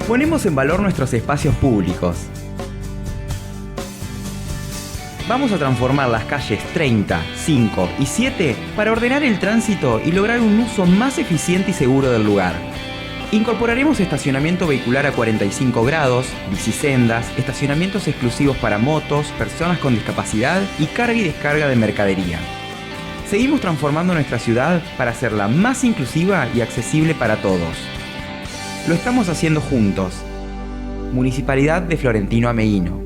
Ponemos en valor nuestros espacios públicos. Vamos a transformar las calles 30, 5 y 7 para ordenar el tránsito y lograr un uso más eficiente y seguro del lugar. Incorporaremos estacionamiento vehicular a 45 grados, bicisendas, estacionamientos exclusivos para motos, personas con discapacidad y carga y descarga de mercadería. Seguimos transformando nuestra ciudad para hacerla más inclusiva y accesible para todos. Lo estamos haciendo juntos. Municipalidad de Florentino Ameghino.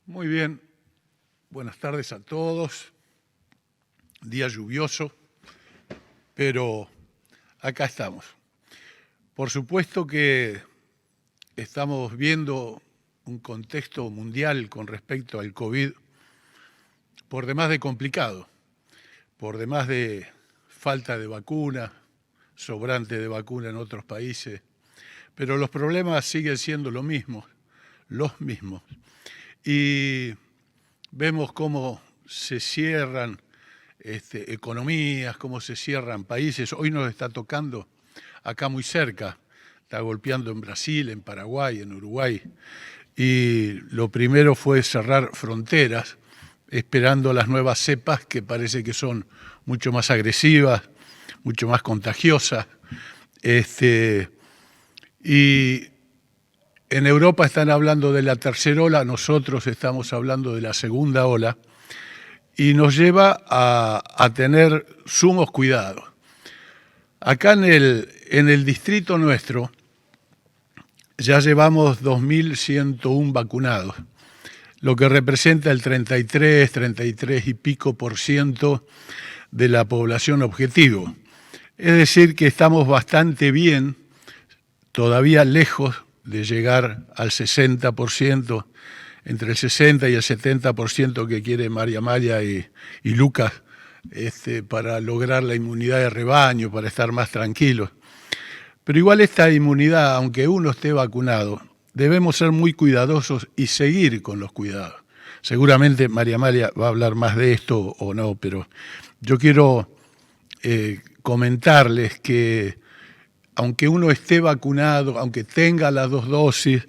Muy bien, buenas tardes a todos. Día lluvioso, pero acá estamos. Por supuesto que estamos viendo un contexto mundial con respecto al COVID por demás de complicado, por demás de falta de vacuna, sobrante de vacuna en otros países, pero los problemas siguen siendo los mismos. Y vemos cómo se cierran economías, cómo se cierran países. Hoy nos está tocando acá muy cerca, está golpeando en Brasil, en Paraguay, en Uruguay. Y lo primero fue cerrar fronteras, esperando las nuevas cepas que parece que son mucho más agresivas, mucho más contagiosas. Y en Europa están hablando de la tercera ola, nosotros estamos hablando de la segunda ola, y nos lleva a tener sumos cuidados. Acá en el distrito nuestro ya llevamos 2.101 vacunados, lo que representa el 33 y pico por ciento de la población objetivo. Es decir, que estamos bastante bien, todavía lejos de llegar al 60%, entre el 60 y el 70% que quiere María Maya y Lucas para lograr la inmunidad de rebaño, para estar más tranquilos. Pero igual esta inmunidad, aunque uno esté vacunado, debemos ser muy cuidadosos y seguir con los cuidados. Seguramente María Maya va a hablar más de esto o no, pero yo quiero comentarles que aunque uno esté vacunado, aunque tenga las 2 dosis,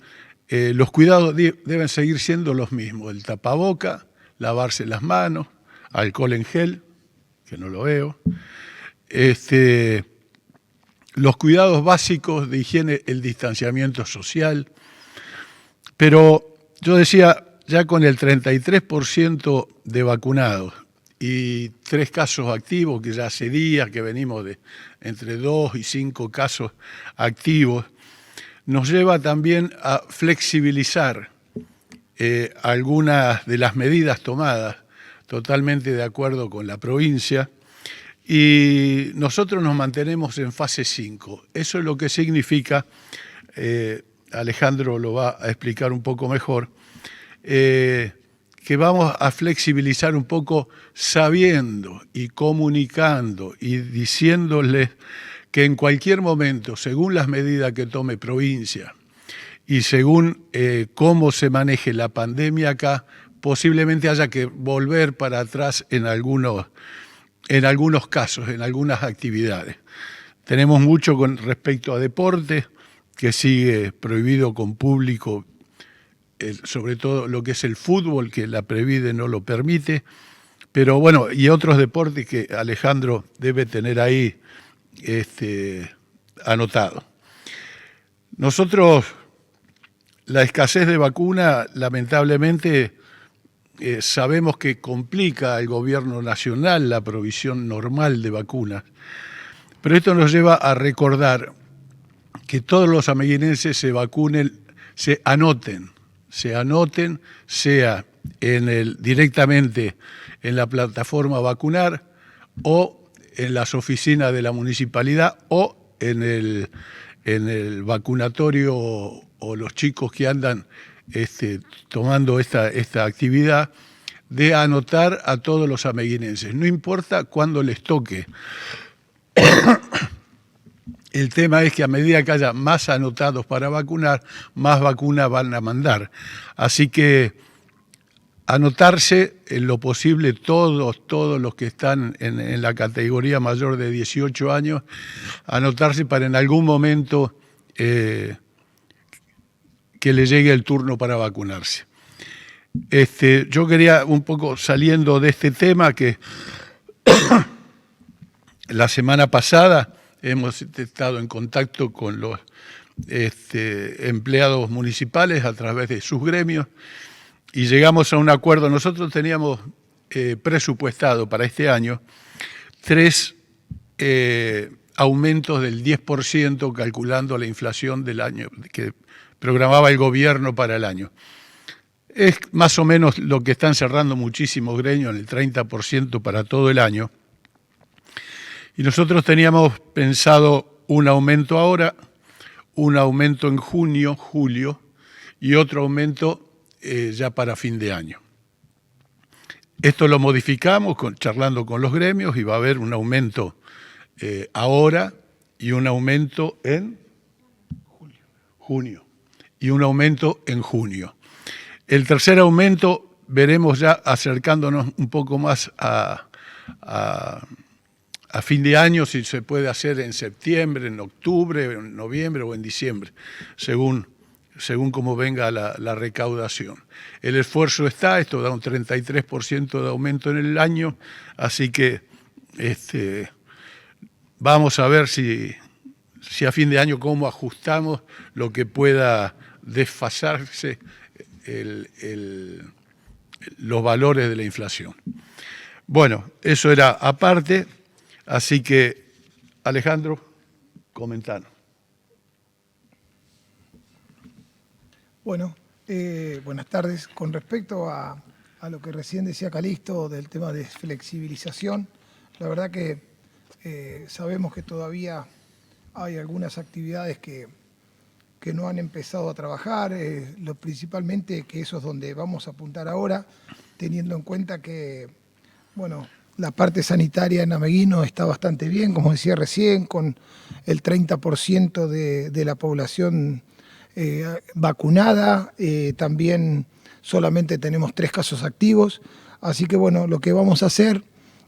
los cuidados deben seguir siendo los mismos. El tapaboca, lavarse las manos, alcohol en gel, que no lo veo, los cuidados básicos de higiene, el distanciamiento social. Pero yo decía, ya con el 33% de vacunados y 3 casos activos, que ya hace días que venimos de entre 2 y 5 casos activos, nos lleva también a flexibilizar algunas de las medidas tomadas, totalmente de acuerdo con la provincia, y nosotros nos mantenemos en fase 5. Eso es lo que significa, Alejandro lo va a explicar un poco mejor, que vamos a flexibilizar un poco sabiendo y comunicando y diciéndoles que en cualquier momento, según las medidas que tome provincia y según cómo se maneje la pandemia acá, posiblemente haya que volver para atrás en algunos casos, en algunas actividades. Tenemos mucho con respecto a deporte, que sigue prohibido con público, sobre todo lo que es el fútbol, que la Previde no lo permite, pero bueno, y otros deportes que Alejandro debe tener ahí anotado. Nosotros, la escasez de vacuna, lamentablemente, sabemos que complica al gobierno nacional la provisión normal de vacunas, pero esto nos lleva a recordar que todos los ameguinenses se vacunen, se anoten, sea directamente en la plataforma vacunar o en las oficinas de la municipalidad o en el vacunatorio o los chicos que andan tomando esta actividad de anotar a todos los ameguinenses, no importa cuándo les toque. El tema es que a medida que haya más anotados para vacunar, más vacunas van a mandar. Así que anotarse en lo posible todos los que están en la categoría mayor de 18 años, anotarse para en algún momento que le llegue el turno para vacunarse. Yo quería, un poco saliendo de este tema, que la semana pasada hemos estado en contacto con los empleados municipales a través de sus gremios y llegamos a un acuerdo. Nosotros teníamos presupuestado para este año 3 aumentos del 10% calculando la inflación del año que programaba el gobierno para el año. Es más o menos lo que están cerrando muchísimos gremios, en el 30% para todo el año. Y nosotros teníamos pensado un aumento ahora, un aumento en junio, julio, y otro aumento ya para fin de año. Esto lo modificamos charlando con los gremios y va a haber un aumento ahora y un aumento en junio y un aumento en junio. El tercer aumento veremos ya acercándonos un poco más a fin de año, si se puede hacer en septiembre, en octubre, en noviembre o en diciembre, según cómo venga la recaudación. El esfuerzo está, esto da un 33% de aumento en el año, así que vamos a ver si a fin de año cómo ajustamos lo que pueda desfasarse los valores de la inflación. Bueno, eso era aparte, así que Alejandro, comentanos. Bueno, buenas tardes. Con respecto a lo que recién decía Calixto del tema de flexibilización, la verdad que sabemos que todavía hay algunas actividades que no han empezado a trabajar, principalmente que eso es donde vamos a apuntar ahora, teniendo en cuenta que, bueno, la parte sanitaria en Ameguino está bastante bien, como decía recién, con el 30% de la población vacunada, también solamente tenemos 3 casos activos, así que bueno, lo que vamos a hacer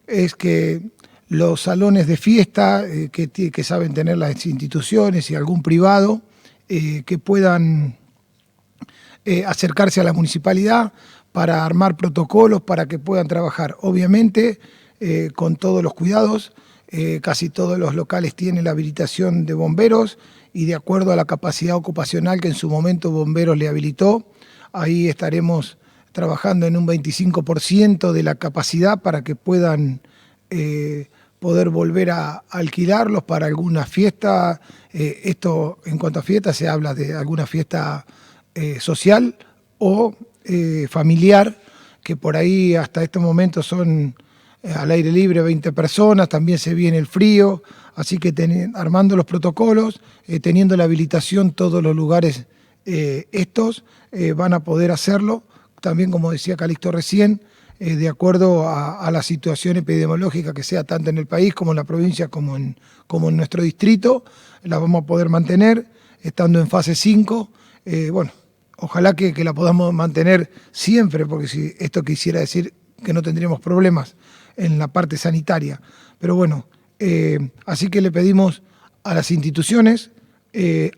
es que los salones de fiesta que saben tener las instituciones y algún privado, que puedan acercarse a la municipalidad para armar protocolos para que puedan trabajar. Obviamente, con todos los cuidados, casi todos los locales tienen la habilitación de bomberos y de acuerdo a la capacidad ocupacional que en su momento Bomberos le habilitó, ahí estaremos trabajando en un 25% de la capacidad para que puedan poder volver a alquilarlos para alguna fiesta. Esto, en cuanto a fiesta, se habla de alguna fiesta social o familiar, que por ahí hasta este momento son al aire libre 20 personas, también se viene el frío, así que armando los protocolos, teniendo la habilitación, todos los lugares van a poder hacerlo. También, como decía Calixto recién, de acuerdo a la situación epidemiológica que sea tanto en el país como en la provincia como en nuestro distrito, la vamos a poder mantener estando en fase 5. Bueno, ojalá que la podamos mantener siempre, porque si esto quisiera decir que no tendríamos problemas en la parte sanitaria. Pero bueno, así que le pedimos a las instituciones,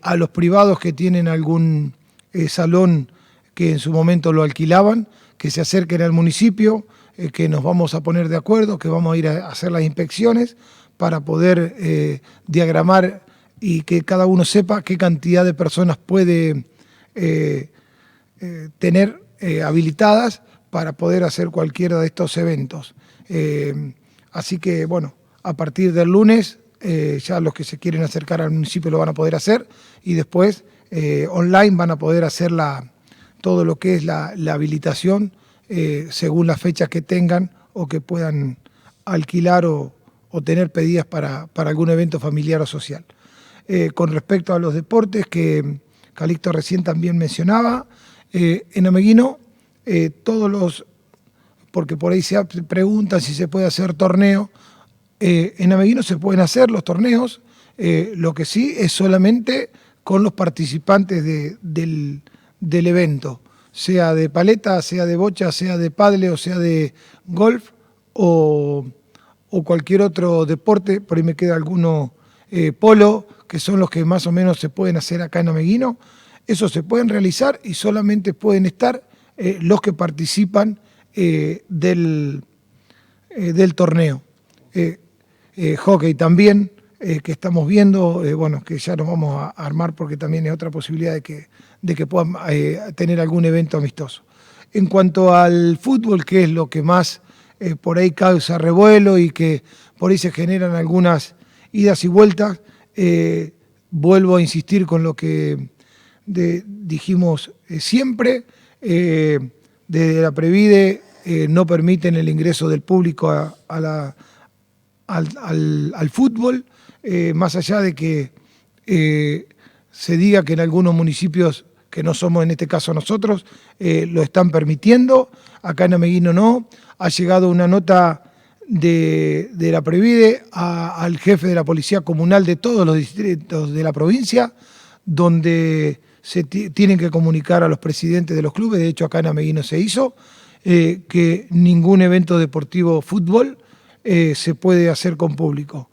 a los privados que tienen algún salón que en su momento lo alquilaban, que se acerquen al municipio, que nos vamos a poner de acuerdo, que vamos a ir a hacer las inspecciones para poder diagramar y que cada uno sepa qué cantidad de personas puede tener habilitadas para poder hacer cualquiera de estos eventos. Así que, bueno, a partir del lunes ya los que se quieren acercar al municipio lo van a poder hacer y después online van a poder hacer todo lo que es la habilitación según las fechas que tengan o que puedan alquilar o tener pedidas para algún evento familiar o social. Con respecto a los deportes que Calixto recién también mencionaba, en Ameguino porque por ahí se preguntan si se puede hacer torneo, en Ameguino se pueden hacer los torneos, lo que sí es solamente con los participantes del evento. sea de paleta, sea de bocha, sea de pádel o sea de golf o cualquier otro deporte. Por ahí me queda alguno, polo, que son los que más o menos se pueden hacer acá en Ameguino. Esos se pueden realizar y solamente pueden estar los que participan del torneo. Hockey también, que estamos viendo, bueno, que ya nos vamos a armar porque también es otra posibilidad de que puedan tener algún evento amistoso. En cuanto al fútbol, que es lo que más por ahí causa revuelo y que por ahí se generan algunas idas y vueltas, vuelvo a insistir con lo que dijimos siempre, desde la Previde no permiten el ingreso del público al fútbol, más allá de que se diga que en algunos municipios, que no somos en este caso nosotros, lo están permitiendo. Acá en Ameguino no. Ha llegado una nota de la Previde al jefe de la Policía Comunal de todos los distritos de la provincia, donde se tienen que comunicar a los presidentes de los clubes. De hecho, acá en Ameguino se hizo, que ningún evento deportivo fútbol se puede hacer con público.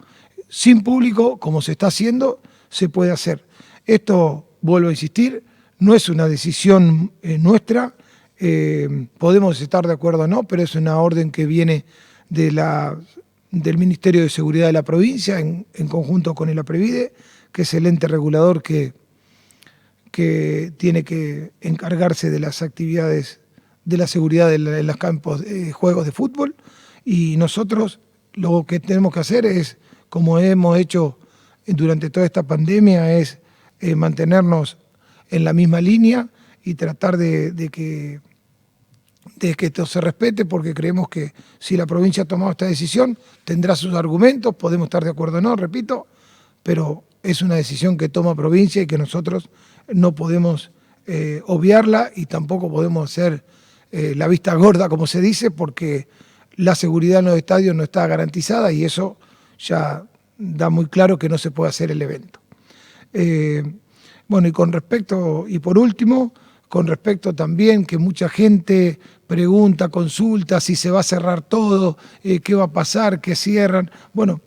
Sin público, como se está haciendo, se puede hacer. Esto, vuelvo a insistir, no es una decisión nuestra, podemos estar de acuerdo o no, pero es una orden que viene del Ministerio de Seguridad de la provincia en conjunto con el APREVIDE, que es el ente regulador que tiene que encargarse de las actividades de la seguridad en los campos de juegos de fútbol, y nosotros lo que tenemos que hacer es, como hemos hecho durante toda esta pandemia, es mantenernos en la misma línea y tratar de que esto se respete, porque creemos que si la provincia ha tomado esta decisión, tendrá sus argumentos, podemos estar de acuerdo o no, repito, pero es una decisión que toma provincia y que nosotros no podemos obviarla, y tampoco podemos hacer la vista gorda, como se dice, porque la seguridad en los estadios no está garantizada y eso ya da muy claro que no se puede hacer el evento. Bueno, y por último, con respecto también que mucha gente pregunta, consulta si se va a cerrar todo, qué va a pasar, qué cierran. Bueno,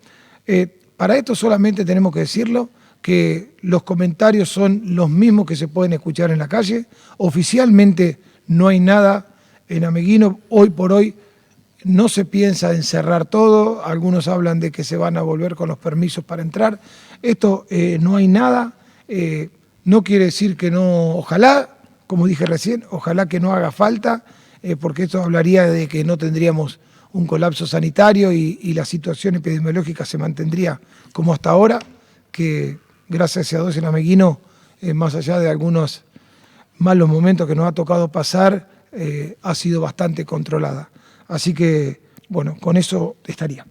para esto solamente tenemos que decirlo, que los comentarios son los mismos que se pueden escuchar en la calle. Oficialmente no hay nada en Ameguino, hoy por hoy no se piensa en cerrar todo, algunos hablan de que se van a volver con los permisos para entrar. Esto no hay nada, no quiere decir que no, ojalá, como dije recién, ojalá que no haga falta, porque esto hablaría de que no tendríamos un colapso sanitario y la situación epidemiológica se mantendría como hasta ahora, que gracias a Dios en Ameguino, más allá de algunos malos momentos que nos ha tocado pasar, ha sido bastante controlada. Así que, bueno, con eso estaría.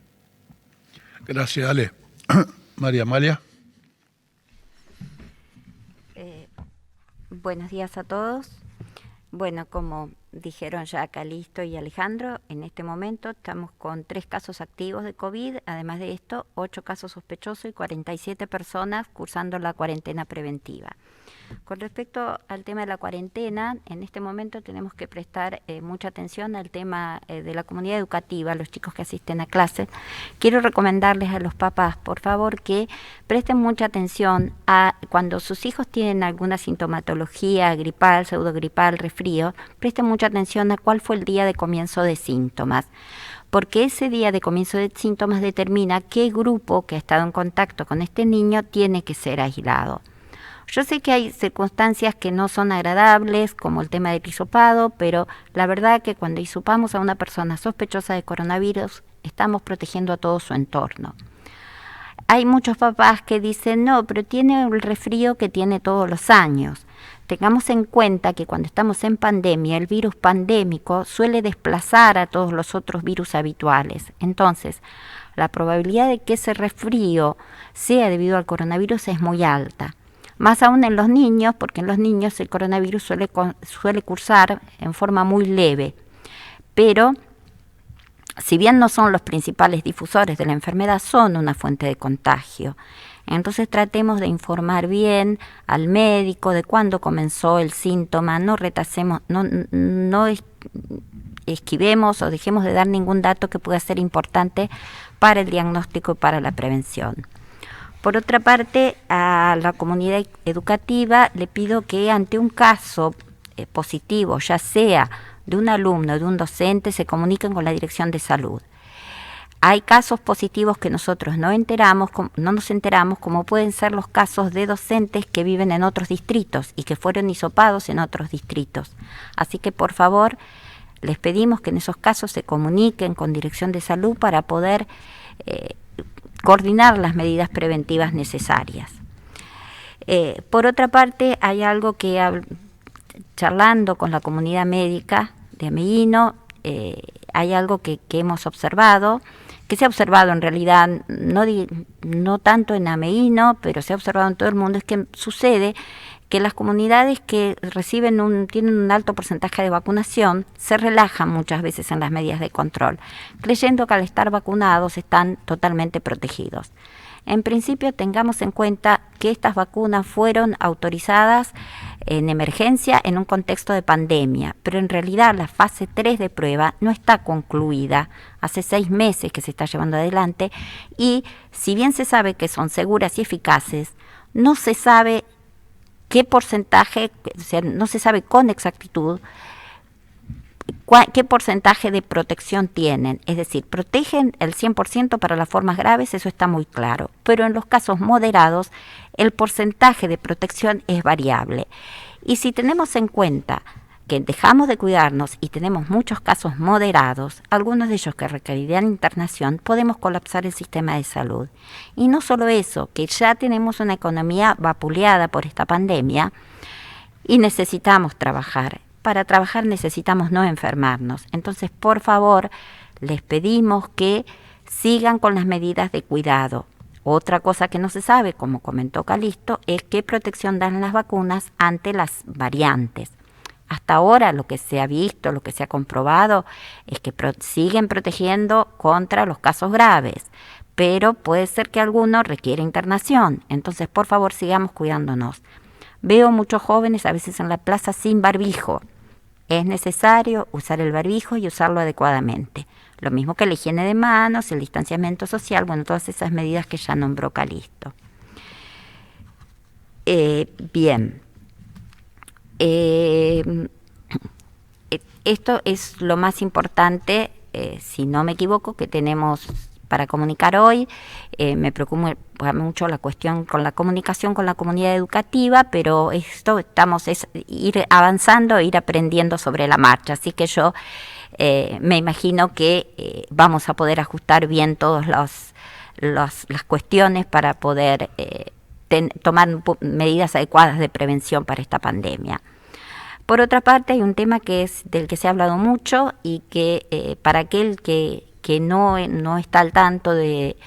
Gracias, Ale. María Amalia. Buenos días a todos. Bueno, como dijeron ya Calixto y Alejandro, en este momento estamos con 3 casos activos de COVID, además de esto, 8 casos sospechosos y 47 personas cursando la cuarentena preventiva. Con respecto al tema de la cuarentena, en este momento tenemos que prestar mucha atención al tema de la comunidad educativa, los chicos que asisten a clases. Quiero recomendarles a los papás, por favor, que presten mucha atención a cuando sus hijos tienen alguna sintomatología gripal, pseudogripal, resfrío, presten mucha atención a cuál fue el día de comienzo de síntomas, porque ese día de comienzo de síntomas determina qué grupo que ha estado en contacto con este niño tiene que ser aislado. Yo sé que hay circunstancias que no son agradables, como el tema del hisopado, pero la verdad que cuando hisopamos a una persona sospechosa de coronavirus, estamos protegiendo a todo su entorno. Hay muchos papás que dicen, no, pero tiene el resfrío que tiene todos los años. Tengamos en cuenta que cuando estamos en pandemia, el virus pandémico suele desplazar a todos los otros virus habituales. Entonces, la probabilidad de que ese resfrío sea debido al coronavirus es muy alta. Más aún en los niños, porque en los niños el coronavirus suele cursar en forma muy leve. Pero, si bien no son los principales difusores de la enfermedad, son una fuente de contagio. Entonces tratemos de informar bien al médico de cuándo comenzó el síntoma, no retrasemos, no esquivemos o dejemos de dar ningún dato que pueda ser importante para el diagnóstico y para la prevención. Por otra parte, a la comunidad educativa le pido que ante un caso positivo, ya sea de un alumno o de un docente, se comuniquen con la Dirección de Salud. Hay casos positivos que nosotros no nos enteramos, como pueden ser los casos de docentes que viven en otros distritos y que fueron hisopados en otros distritos. Así que, por favor, les pedimos que en esos casos se comuniquen con Dirección de Salud para poder coordinar las medidas preventivas necesarias. Por otra parte, hay algo que charlando con la comunidad médica de Ameguino, hay algo que hemos observado, que se ha observado en realidad, no tanto en Ameguino, pero se ha observado en todo el mundo, es que sucede que las comunidades que tienen un alto porcentaje de vacunación se relajan muchas veces en las medidas de control, creyendo que al estar vacunados están totalmente protegidos. En principio, tengamos en cuenta que estas vacunas fueron autorizadas en emergencia en un contexto de pandemia, pero en realidad la fase 3 de prueba no está concluida. Hace 6 meses que se está llevando adelante y si bien se sabe que son seguras y eficaces, no se sabe qué porcentaje, o sea, no se sabe con exactitud qué porcentaje de protección tienen. Es decir, protegen el 100% para las formas graves, eso está muy claro. Pero en los casos moderados, el porcentaje de protección es variable. Y si tenemos en cuenta que dejamos de cuidarnos y tenemos muchos casos moderados, algunos de ellos que requerirían internación, podemos colapsar el sistema de salud. Y no solo eso, que ya tenemos una economía vapuleada por esta pandemia y necesitamos trabajar. Para trabajar necesitamos no enfermarnos. Entonces, por favor, les pedimos que sigan con las medidas de cuidado. Otra cosa que no se sabe, como comentó Calixto, es qué protección dan las vacunas ante las variantes. Hasta ahora lo que se ha visto, lo que se ha comprobado, es que siguen protegiendo contra los casos graves, pero puede ser que alguno requiera internación. Entonces, por favor, sigamos cuidándonos. Veo muchos jóvenes a veces en la plaza sin barbijo. Es necesario usar el barbijo y usarlo adecuadamente. Lo mismo que la higiene de manos, el distanciamiento social, bueno, todas esas medidas que ya nombró Calixto. Bien. Esto es lo más importante, si no me equivoco, que tenemos para comunicar hoy. Me preocupa mucho la cuestión con la comunicación con la comunidad educativa, pero esto es ir avanzando, ir aprendiendo sobre la marcha. Así que yo me imagino que vamos a poder ajustar bien todas las cuestiones para poder tomar medidas adecuadas de prevención para esta pandemia. Por otra parte, hay un tema del que se ha hablado mucho y que para aquel que no está al tanto de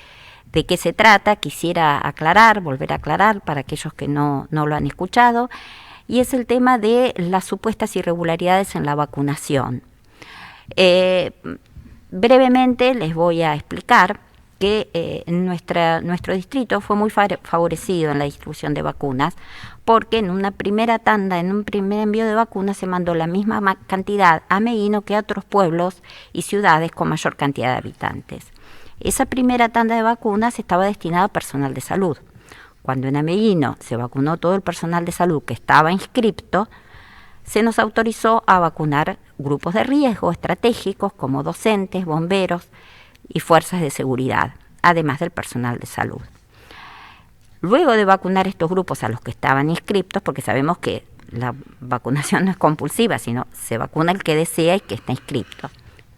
qué se trata, quisiera volver a aclarar para aquellos que no lo han escuchado, y es el tema de las supuestas irregularidades en la vacunación. Brevemente les voy a explicar que nuestro distrito fue muy favorecido en la distribución de vacunas, porque en una primera tanda, en un primer envío de vacunas, se mandó la misma cantidad a Ameguino que a otros pueblos y ciudades con mayor cantidad de habitantes. Esa primera tanda de vacunas estaba destinada a personal de salud. Cuando en Ameguino se vacunó todo el personal de salud que estaba inscripto, se nos autorizó a vacunar grupos de riesgo estratégicos como docentes, bomberos y fuerzas de seguridad, además del personal de salud. Luego de vacunar estos grupos a los que estaban inscriptos, porque sabemos que la vacunación no es compulsiva, sino se vacuna el que desea y que está inscripto,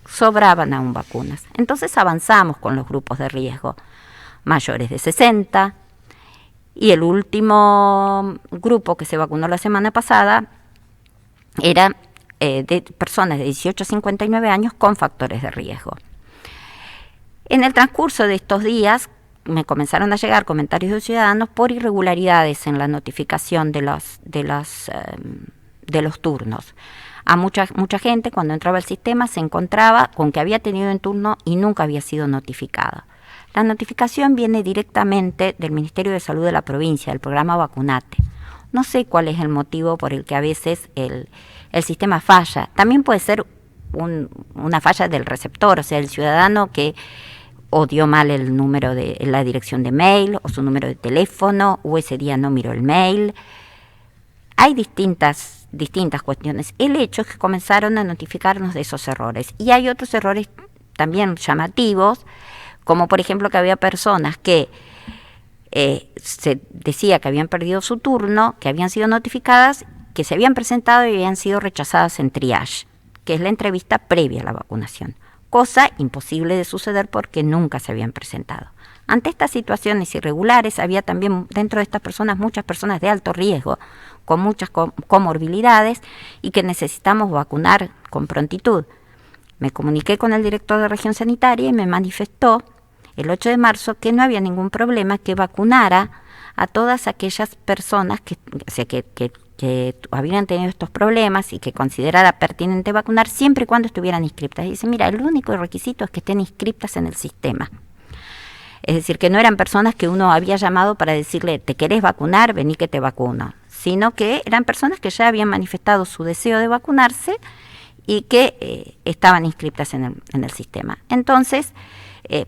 sobraban aún vacunas. Entonces avanzamos con los grupos de riesgo mayores de 60, y el último grupo que se vacunó la semana pasada era de personas de 18 a 59 años con factores de riesgo. En el transcurso de estos días me comenzaron a llegar comentarios de ciudadanos por irregularidades en la notificación de los turnos. A mucha gente, cuando entraba al sistema, se encontraba con que había tenido en turno y nunca había sido notificado. La notificación viene directamente del Ministerio de Salud de la provincia, del programa Vacunate. No sé cuál es el motivo por el que a veces el sistema falla. También puede ser una falla del receptor, o sea, el ciudadano que o dio mal el número de la dirección de mail o su número de teléfono, o ese día no miró el mail. Hay distintas cuestiones. El hecho es que comenzaron a notificarnos de esos errores. Y hay otros errores también llamativos, como por ejemplo que había personas que se decía que habían perdido su turno, que habían sido notificadas, que se habían presentado y habían sido rechazadas en triage, que es la entrevista previa a la vacunación. Cosa imposible de suceder porque nunca se habían presentado. Ante estas situaciones irregulares, había también dentro de estas personas muchas personas de alto riesgo, con muchas comorbilidades y que necesitamos vacunar con prontitud. Me comuniqué con el director de región sanitaria y me manifestó el 8 de marzo que no había ningún problema que vacunara a todas aquellas personas que habían tenido estos problemas y que considerara pertinente vacunar siempre y cuando estuvieran inscriptas. Y dice, mira, el único requisito es que estén inscriptas en el sistema. Es decir, que no eran personas que uno había llamado para decirle, ¿te querés vacunar? Vení que te vacuno. Sino que eran personas que ya habían manifestado su deseo de vacunarse y que estaban inscriptas en el sistema. Entonces,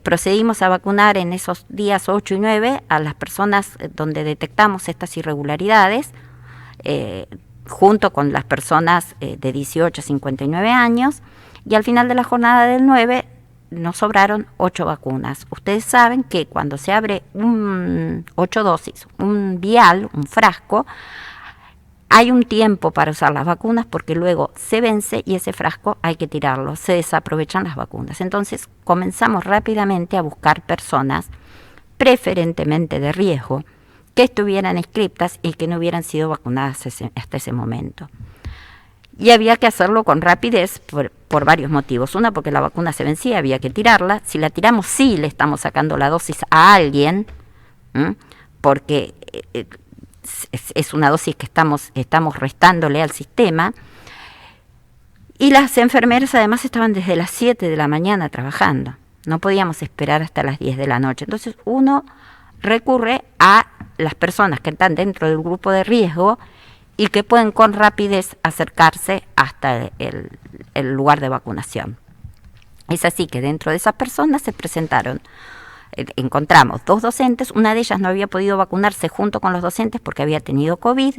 procedimos a vacunar en esos días 8 y 9 a las personas donde detectamos estas irregularidades, junto con las personas de 18 a 59 años, y al final de la jornada del 9 nos sobraron 8 vacunas. Ustedes saben que cuando se abre 8 dosis, un vial, un frasco, hay un tiempo para usar las vacunas porque luego se vence y ese frasco hay que tirarlo, se desaprovechan las vacunas. Entonces comenzamos rápidamente a buscar personas preferentemente de riesgo que estuvieran inscriptas y que no hubieran sido vacunadas hasta ese momento. Y había que hacerlo con rapidez por varios motivos. Una, porque la vacuna se vencía, había que tirarla. Si la tiramos, sí le estamos sacando la dosis a alguien, porque es una dosis que estamos restándole al sistema. Y las enfermeras además estaban desde las 7 de la mañana trabajando. No podíamos esperar hasta las 10 de la noche. Entonces uno recurre a las personas que están dentro del grupo de riesgo y que pueden con rapidez acercarse hasta el lugar de vacunación. Es así que dentro de esas personas se presentaron, encontramos 2 docentes, una de ellas no había podido vacunarse junto con los docentes porque había tenido COVID,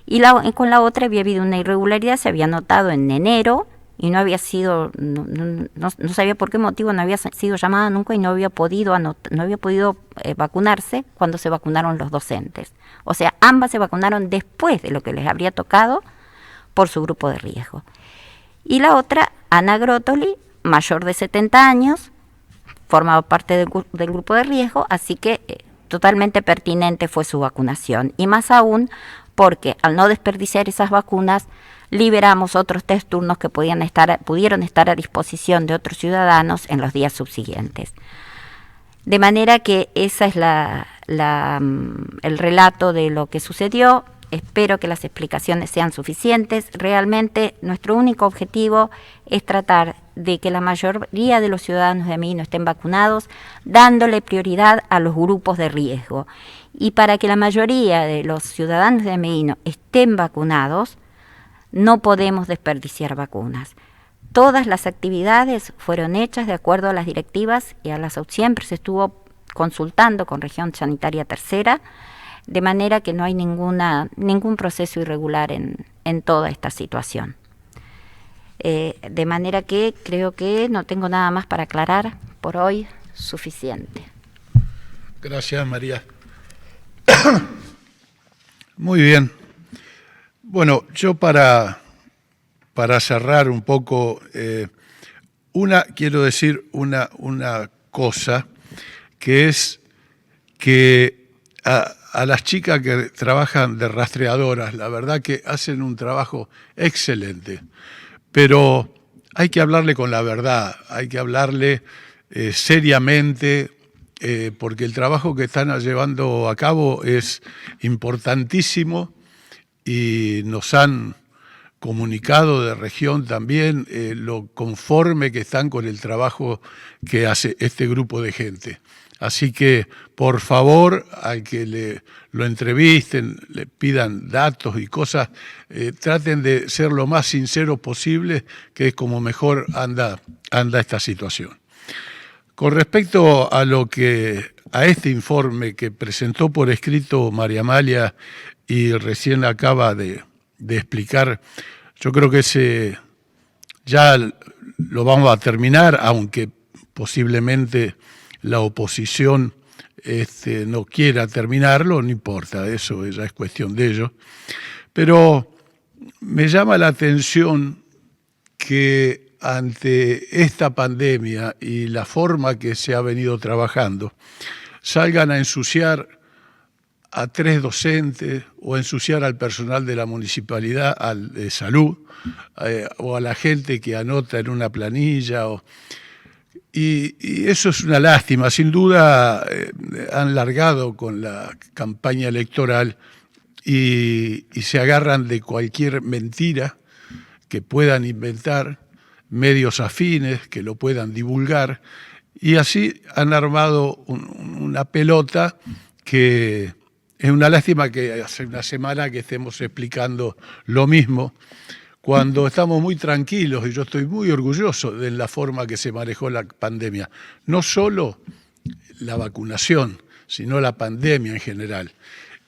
y con la otra había habido una irregularidad, se había notado en enero y no había sido, no sabía por qué motivo no había sido llamada nunca y no había podido vacunarse cuando se vacunaron los docentes. O sea, ambas se vacunaron después de lo que les habría tocado por su grupo de riesgo. Y la otra, Ana Grotoli, mayor de 70 años, formaba parte del grupo de riesgo, así que totalmente pertinente fue su vacunación. Y más aún porque al no desperdiciar esas vacunas, liberamos otros 3 turnos que pudieron estar a disposición de otros ciudadanos en los días subsiguientes. De manera que esa es el relato de lo que sucedió. Espero que las explicaciones sean suficientes. Realmente nuestro único objetivo es tratar de que la mayoría de los ciudadanos de Meguino estén vacunados, dándole prioridad a los grupos de riesgo. Y para que la mayoría de los ciudadanos de Meguino estén vacunados, no podemos desperdiciar vacunas. Todas las actividades fueron hechas de acuerdo a las directivas y siempre se estuvo consultando con Región Sanitaria Tercera, de manera que no hay ningún proceso irregular en toda esta situación. De manera que creo que no tengo nada más para aclarar por hoy, suficiente. Gracias, María. Muy bien. Bueno, yo para cerrar un poco, quiero decir una cosa, que es que a las chicas que trabajan de rastreadoras, la verdad que hacen un trabajo excelente, pero hay que hablarle con la verdad, hay que hablarle seriamente, porque el trabajo que están llevando a cabo es importantísimo y nos han comunicado de región también lo conforme que están con el trabajo que hace este grupo de gente. Así que, por favor, al que lo entrevisten, le pidan datos y cosas, traten de ser lo más sinceros posible, que es como mejor anda esta situación. Con respecto a este informe que presentó por escrito María Amalia y recién acaba de explicar, yo creo que ya lo vamos a terminar, aunque posiblemente la oposición no quiera terminarlo, no importa, eso ya es cuestión de ellos. Pero me llama la atención que ante esta pandemia y la forma que se ha venido trabajando, salgan a ensuciar a 3 docentes o ensuciar al personal de la municipalidad, de salud, o a la gente que anota en una planilla. Y eso es una lástima. Sin duda han largado con la campaña electoral y se agarran de cualquier mentira que puedan inventar, medios afines que lo puedan divulgar, y así han armado una pelota que es una lástima que hace una semana que estemos explicando lo mismo, cuando estamos muy tranquilos, y yo estoy muy orgulloso de la forma que se manejó la pandemia. No solo la vacunación, sino la pandemia en general.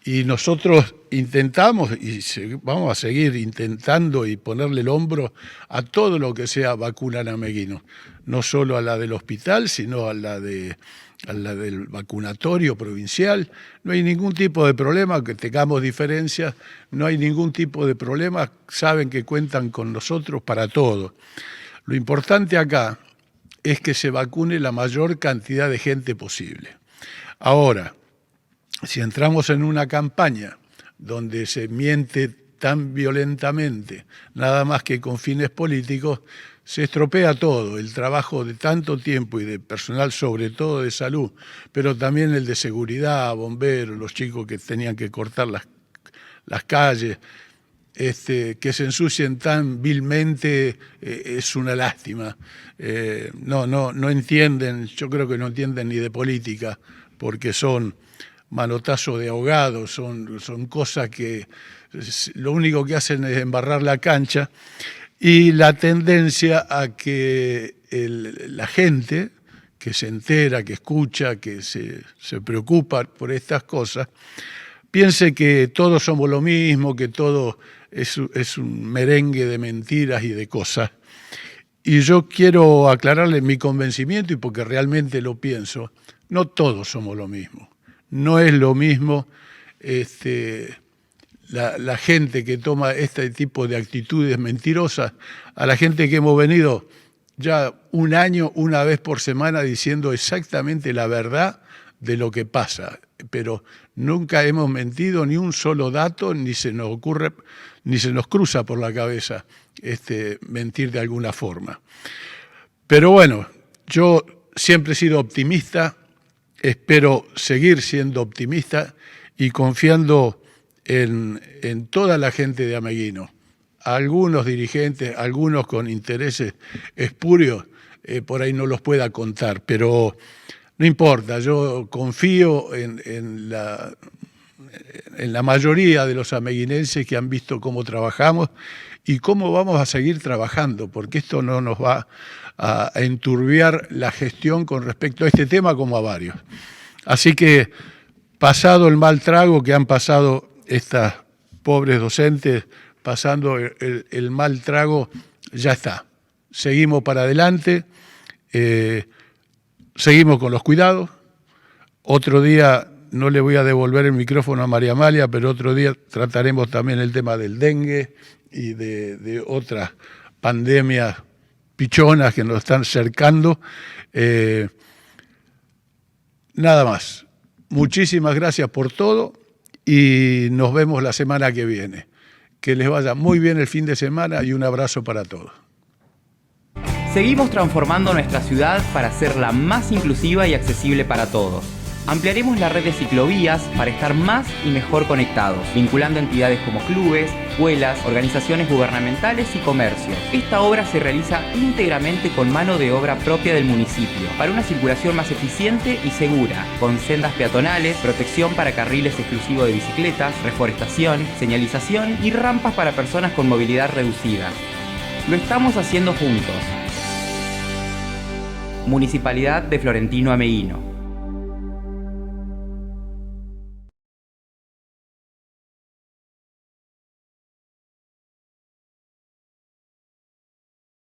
Y nosotros intentamos, y vamos a seguir intentando y ponerle el hombro a todo lo que sea vacuna en Ameguino. No solo a la del hospital, sino a la del vacunatorio provincial. No hay ningún tipo de problema, que tengamos diferencias, no hay ningún tipo de problema, saben que cuentan con nosotros para todo. Lo importante acá es que se vacune la mayor cantidad de gente posible. Ahora, si entramos en una campaña donde se miente tan violentamente, nada más que con fines políticos, se estropea todo, el trabajo de tanto tiempo y de personal, sobre todo de salud, pero también el de seguridad, bomberos, los chicos que tenían que cortar las calles, que se ensucien tan vilmente, es una lástima. No entienden, yo creo que no entienden ni de política, porque son manotazos de ahogados, son cosas que lo único que hacen es embarrar la cancha, y la tendencia a que la gente que se entera, que escucha, que se preocupa por estas cosas, piense que todos somos lo mismo, que todo es un merengue de mentiras y de cosas. Y yo quiero aclararle mi convencimiento, y porque realmente lo pienso, no todos somos lo mismo. No es lo mismo la gente que toma este tipo de actitudes mentirosas a la gente que hemos venido ya un año, una vez por semana, diciendo exactamente la verdad de lo que pasa. Pero nunca hemos mentido ni un solo dato, ni se nos ocurre, ni se nos cruza por la cabeza mentir de alguna forma. Pero bueno, yo siempre he sido optimista, espero seguir siendo optimista y confiando en toda la gente de Ameguino. Algunos dirigentes, algunos con intereses espurios, por ahí no los pueda contar, pero no importa, yo confío en la mayoría de los ameguinenses que han visto cómo trabajamos y cómo vamos a seguir trabajando, porque esto no nos va a enturbiar la gestión con respecto a este tema como a varios. Así que, pasado el mal trago que han pasado estas pobres docentes, pasando el mal trago, ya está. Seguimos para adelante, seguimos con los cuidados. Otro día, no le voy a devolver el micrófono a María Amalia, pero otro día trataremos también el tema del dengue y de otras pandemias pichonas que nos están cercando. Nada más. Muchísimas gracias por todo y nos vemos la semana que viene. Que les vaya muy bien el fin de semana y un abrazo para todos. Seguimos transformando nuestra ciudad para hacerla más inclusiva y accesible para todos. Ampliaremos la red de ciclovías para estar más y mejor conectados, vinculando entidades como clubes, escuelas, organizaciones gubernamentales y comercios. Esta obra se realiza íntegramente con mano de obra propia del municipio, para una circulación más eficiente y segura, con sendas peatonales, protección para carriles exclusivos de bicicletas, reforestación, señalización y rampas para personas con movilidad reducida. Lo estamos haciendo juntos. Municipalidad de Florentino Ameghino.